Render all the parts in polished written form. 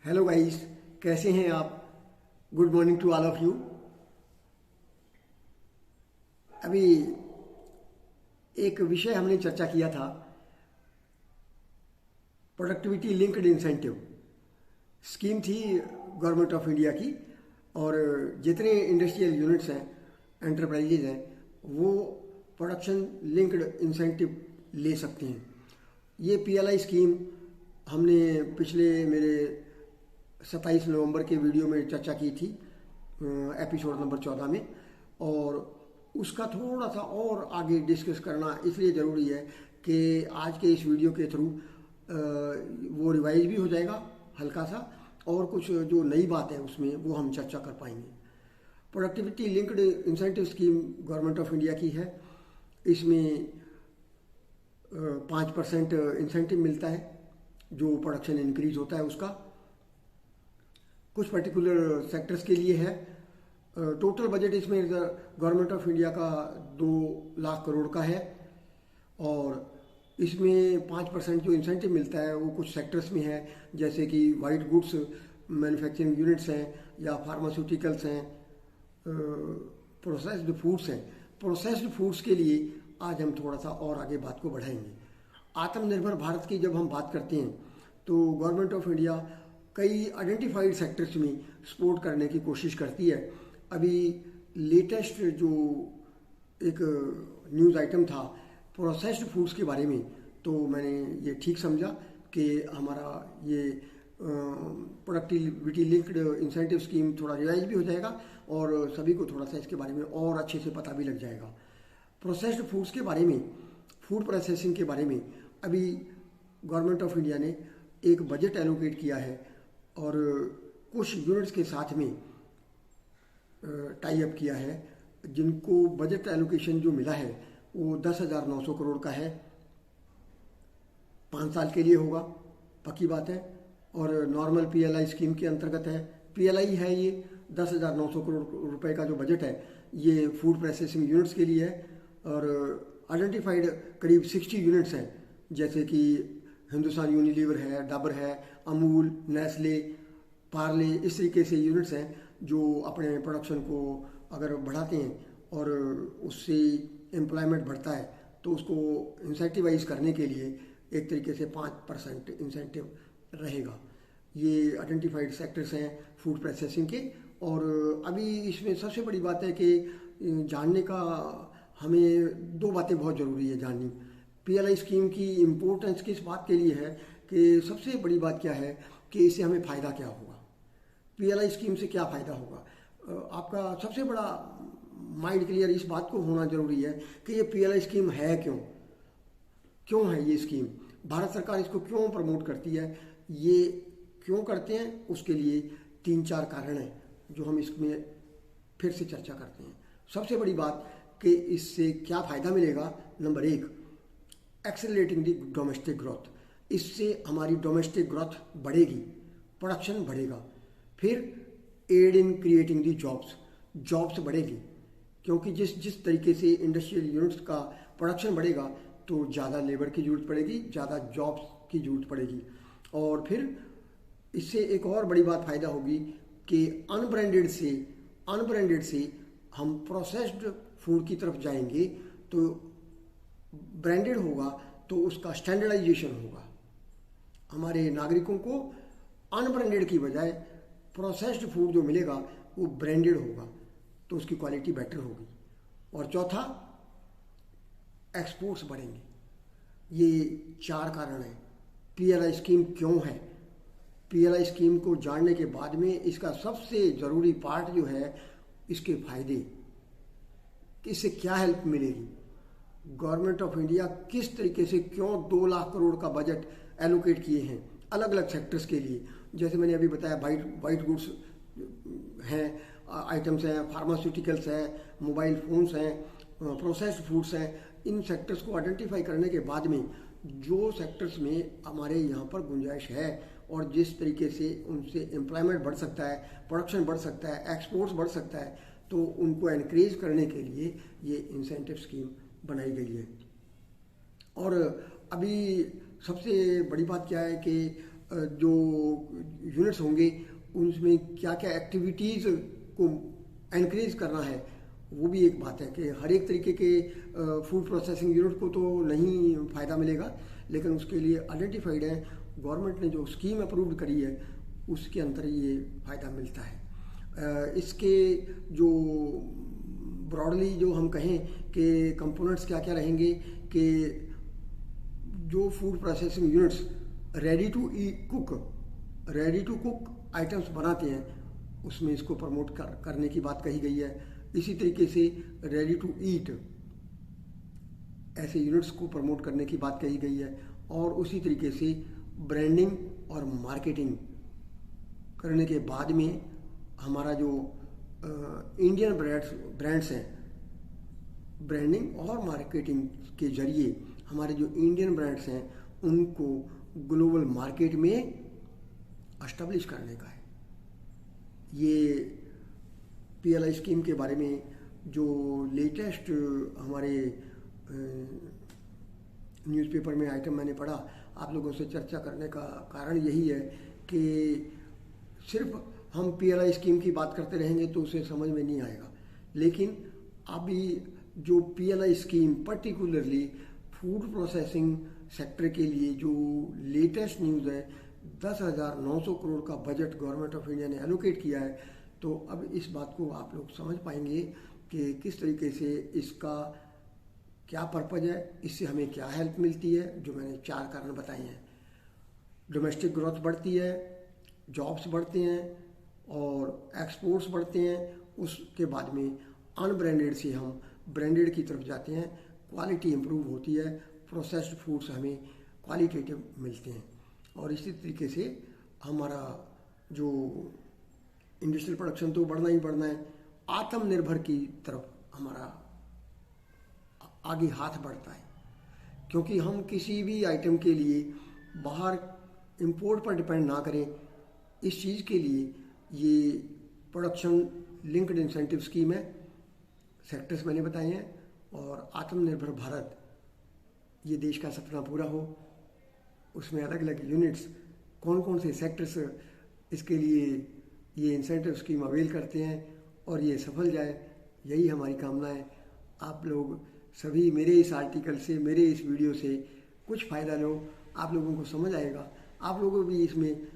Hello guys, कैसे हैं आप। Good morning to all of you. अभी एक विषय हमने चर्चा किया था, प्रोडक्टिविटी लिंक्ड इंसेंटिव स्कीम थी गवर्नमेंट ऑफ इंडिया की। और जितने इंडस्ट्रियल यूनिट्स हैं, एंटरप्राइजेज हैं, वो प्रोडक्शन लिंक्ड इंसेंटिव ले सकते हैं। ये पीएलआई स्कीम हमने पिछले मेरे 27 नवंबर के वीडियो में चर्चा की थी, एपिसोड नंबर 14 में। और उसका थोड़ा सा और आगे डिस्कस करना इसलिए ज़रूरी है कि आज के इस वीडियो के थ्रू वो रिवाइज भी हो जाएगा हल्का सा, और कुछ जो नई बात है उसमें वो हम चर्चा कर पाएंगे। Productivity linked incentive scheme government of India की है। इसमें 5% इंसेंटिव मिलता है जो प्रोडक्शन इंक्रीज होता है उसका। कुछ पर्टिकुलर सेक्टर्स के लिए है। टोटल बजट इसमें गवर्नमेंट ऑफ इंडिया का 2 लाख करोड़ का है। और इसमें 5% जो इंसेंटिव मिलता है वो कुछ सेक्टर्स में है, जैसे कि वाइट गुड्स मैन्युफैक्चरिंग यूनिट्स हैं, या फार्मास्यूटिकल्स हैं, प्रोसेस्ड फूड्स हैं। प्रोसेस्ड फूड्स के लिए आज हम थोड़ा सा और आगे बात को बढ़ाएंगे। आत्मनिर्भर भारत की जब हम बात करते हैं तो गवर्नमेंट ऑफ इंडिया कई आइडेंटिफाइड सेक्टर्स में सपोर्ट करने की कोशिश करती है। अभी लेटेस्ट जो एक न्यूज़ आइटम था प्रोसेस्ड फूड्स के बारे में, तो मैंने ये ठीक समझा कि हमारा ये प्रोडक्टिविटी लिंक्ड इंसेंटिव स्कीम थोड़ा रिवाइज भी हो जाएगा और सभी को थोड़ा सा इसके बारे में और अच्छे से पता भी लग जाएगा। प्रोसेस्ड फूड्स के बारे में, फूड प्रोसेसिंग के बारे में अभी गवर्नमेंट ऑफ इंडिया ने एक बजट एलोकेट किया है और कुछ यूनिट्स के साथ में टाई अप किया है, जिनको बजट एलोकेशन जो मिला है वो 10,900 करोड़ का है। 5 साल के लिए होगा, पक्की बात है। और नॉर्मल पीएलआई स्कीम के अंतर्गत है, पीएलआई है ये। 10,900 करोड़ रुपए का जो बजट है ये फूड प्रोसेसिंग यूनिट्स के लिए है। और आइडेंटिफाइड करीब 60 यूनिट्स हैं, जैसे कि हिंदुस्तान यूनिलीवर है, डाबर है, अमूल, नेस्ले, पार्ले, इस तरीके से यूनिट्स हैं जो अपने प्रोडक्शन को अगर बढ़ाते हैं और उससे एम्प्लॉयमेंट बढ़ता है तो उसको इंसेंटिवाइज करने के लिए एक तरीके से 5% इंसेंटिव रहेगा। ये आइडेंटिफाइड सेक्टर्स हैं फूड प्रोसेसिंग के। और अभी इसमें सबसे बड़ी बात है कि जानने का हमें 2 बातें बहुत ज़रूरी है जाननी। पीएलआई स्कीम की इम्पोर्टेंस किस बात के लिए है कि सबसे बड़ी बात क्या है कि इससे हमें फ़ायदा क्या होगा, पीएलआई स्कीम से क्या फ़ायदा होगा। आपका सबसे बड़ा माइंड क्लियर इस बात को होना ज़रूरी है कि ये पीएलआई स्कीम है क्यों है ये स्कीम, भारत सरकार इसको क्यों प्रमोट करती है, ये क्यों करते हैं, उसके लिए 3-4 कारण हैं जो हम इसमें फिर से चर्चा करते हैं। सबसे बड़ी बात कि इससे क्या फ़ायदा मिलेगा। Number 1, accelerating the domestic growth. इससे हमारी डोमेस्टिक ग्रोथ बढ़ेगी, प्रोडक्शन बढ़ेगा। फिर aid in creating the jobs बढ़ेगी, क्योंकि जिस तरीके से इंडस्ट्रियल यूनिट्स का प्रोडक्शन बढ़ेगा तो ज़्यादा लेबर की ज़रूरत पड़ेगी, ज़्यादा जॉब्स की ज़रूरत पड़ेगी। और फिर इससे एक और बड़ी बात फ़ायदा होगी कि अनब्रांडेड से हम प्रोसेस्ड फूड की तरफ जाएंगे तो ब्रांडेड होगा तो उसका स्टैंडर्डाइजेशन होगा। हमारे नागरिकों को अनब्रांडेड की बजाय प्रोसेस्ड फूड जो मिलेगा वो ब्रांडेड होगा तो उसकी क्वालिटी बेटर होगी। और चौथा, एक्सपोर्ट्स बढ़ेंगे। ये 4 कारण हैं। पीएलआई स्कीम क्यों है, पीएलआई स्कीम को जानने के बाद में इसका सबसे ज़रूरी पार्ट जो है इसके फायदे, कि इससे क्या हेल्प मिलेगी, गवर्नमेंट ऑफ इंडिया किस तरीके से क्यों 2 लाख करोड़ का बजट एलोकेट किए हैं अलग अलग सेक्टर्स के लिए। जैसे मैंने अभी बताया वाइट गुड्स हैं, आइटम्स हैं, फार्मास्यूटिकल्स हैं, मोबाइल फ़ोन्स हैं, प्रोसेस्ड फूड्स हैं। इन सेक्टर्स को आइडेंटिफाई करने के बाद में जो सेक्टर्स में हमारे यहाँ पर गुंजाइश है और जिस तरीके से उनसे एम्प्लॉयमेंट बढ़ सकता है, प्रोडक्शन बढ़ सकता है, एक्सपोर्ट्स बढ़ सकता है, तो उनको एनकरेज करने के लिए ये इंसेंटिव स्कीम बनाई गई है। और अभी सबसे बड़ी बात क्या है कि जो यूनिट्स होंगे उनमें क्या क्या एक्टिविटीज़ को एनकरेज करना है, वो भी एक बात है कि हर एक तरीके के फूड प्रोसेसिंग यूनिट को तो नहीं फ़ायदा मिलेगा, लेकिन उसके लिए आइडेंटिफाइड है, गवर्नमेंट ने जो स्कीम अप्रूव्ड करी है उसके अंदर ये फ़ायदा मिलता है। इसके जो ब्रॉडली जो हम कहें कि कंपोनेंट्स क्या क्या रहेंगे, कि जो food processing units ready to cook items बनाते हैं उसमें इसको प्रमोट करने की बात कही गई है। इसी तरीके से रेडी टू ईट ऐसे यूनिट्स को प्रमोट करने की बात कही गई है, और उसी तरीके से ब्रांडिंग और मार्केटिंग करने के बाद में हमारा जो इंडियन ब्रांड्स हैं, ब्रांडिंग और मार्केटिंग के जरिए हमारे जो इंडियन ब्रांड्स हैं उनको ग्लोबल मार्केट में एस्टेब्लिश करने का है। ये पीएलआई स्कीम के बारे में जो लेटेस्ट हमारे न्यूज़पेपर में आइटम मैंने पढ़ा, आप लोगों से चर्चा करने का कारण यही है कि सिर्फ हम पीएलआई स्कीम की बात करते रहेंगे तो उसे समझ में नहीं आएगा, लेकिन अभी जो PLI scheme particularly food processing sector के लिए जो लेटेस्ट न्यूज़ है, 10,900 करोड़ का बजट गवर्नमेंट ऑफ इंडिया ने एलोकेट किया है, तो अब इस बात को आप लोग समझ पाएंगे कि किस तरीके से इसका क्या पर्पज़ है, इससे हमें क्या हेल्प मिलती है। जो मैंने 4 कारण बताए हैं, डोमेस्टिक ग्रोथ बढ़ती है, जॉब्स बढ़ते हैं और एक्सपोर्ट्स बढ़ते हैं, उसके बाद में अनब्रांडेड से हम ब्रांडेड की तरफ जाते हैं, क्वालिटी इंप्रूव होती है, प्रोसेस्ड फूड्स हमें क्वालिटेटिव मिलते हैं, और इसी तरीके से हमारा जो इंडस्ट्रियल प्रोडक्शन तो बढ़ना ही बढ़ना है, आत्मनिर्भर की तरफ हमारा आगे हाथ बढ़ता है, क्योंकि हम किसी भी आइटम के लिए बाहर इंपोर्ट पर डिपेंड ना करें। इस चीज़ के लिए ये प्रोडक्शन लिंक्ड इंसेंटिव स्कीम है, सेक्टर्स मैंने बताए हैं, और आत्मनिर्भर भारत ये देश का सपना पूरा हो, उसमें अलग अलग यूनिट्स कौन कौन से सेक्टर्स इसके लिए ये इंसेंटिव स्कीम अवेल करते हैं और ये सफल जाए, यही हमारी कामना है। आप लोग सभी मेरे इस आर्टिकल से, मेरे इस वीडियो से कुछ फ़ायदा लो, आप लोगों को समझ आएगा, आप लोगों भी इसमें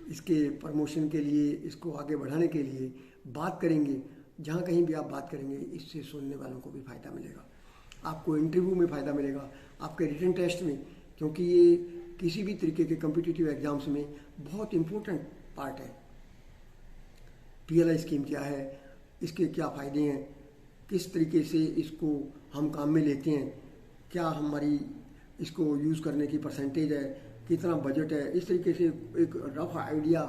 इसके प्रमोशन के लिए, इसको आगे बढ़ाने के लिए बात करेंगे। जहाँ कहीं भी आप बात करेंगे इससे सुनने वालों को भी फ़ायदा मिलेगा, आपको इंटरव्यू में फ़ायदा मिलेगा, आपके रिटन टेस्ट में, क्योंकि ये किसी भी तरीके के कम्पिटिटिव एग्जाम्स में बहुत इम्पोर्टेंट पार्ट है। पीएलआई स्कीम क्या है, इसके क्या फ़ायदे हैं, किस तरीके से इसको हम काम में लेते हैं, क्या हमारी इसको यूज़ करने की परसेंटेज है, कितना बजट है, इस तरीके से एक रफ आइडिया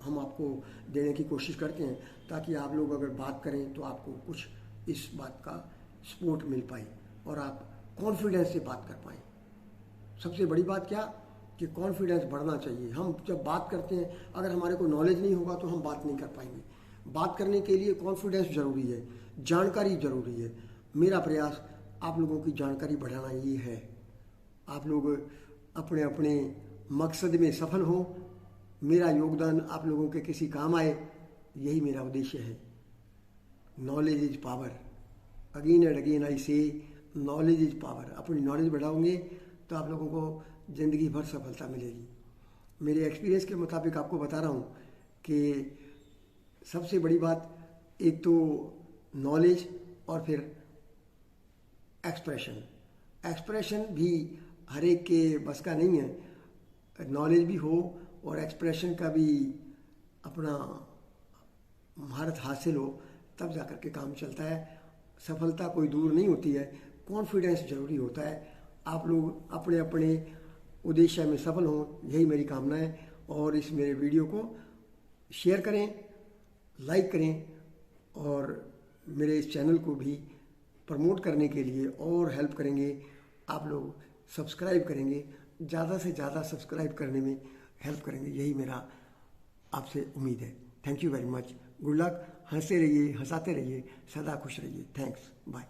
हम आपको देने की कोशिश करते हैं, ताकि आप लोग अगर बात करें तो आपको कुछ इस बात का सपोर्ट मिल पाए और आप कॉन्फिडेंस से बात कर पाएँ। सबसे बड़ी बात क्या कि कॉन्फिडेंस बढ़ना चाहिए। हम जब बात करते हैं, अगर हमारे को नॉलेज नहीं होगा तो हम बात नहीं कर पाएंगे। बात करने के लिए कॉन्फिडेंस ज़रूरी है, जानकारी ज़रूरी है। मेरा प्रयास आप लोगों की जानकारी बढ़ाना ये है। आप लोग अपने अपने मकसद में सफल हो, मेरा योगदान आप लोगों के किसी काम आए, यही मेरा उद्देश्य है। Knowledge is power, again and again I से, नॉलेज इज पावर। अपनी नॉलेज बढ़ाओगे तो आप लोगों को ज़िंदगी भर सफलता मिलेगी। मेरे एक्सपीरियंस के मुताबिक आपको बता रहा हूँ कि सबसे बड़ी बात एक तो नॉलेज और फिर एक्सप्रेशन भी हर एक के बस का नहीं है। नॉलेज भी हो और एक्सप्रेशन का भी अपना महारत हासिल हो, तब जाकर के काम चलता है। सफलता कोई दूर नहीं होती है, कॉन्फिडेंस ज़रूरी होता है। आप लोग अपने अपने उद्देश्य में सफल हों, यही मेरी कामना है। और इस मेरे वीडियो को शेयर करें, लाइक करें, और मेरे इस चैनल को भी प्रमोट करने के लिए और हेल्प करेंगे। आप लोग सब्सक्राइब करेंगे, ज़्यादा से ज़्यादा सब्सक्राइब करने में हेल्प करेंगे, यही मेरा आपसे उम्मीद है। Thank you very much, good luck. हंसते रहिए, हंसाते रहिए, सदा खुश रहिए। Thanks, bye.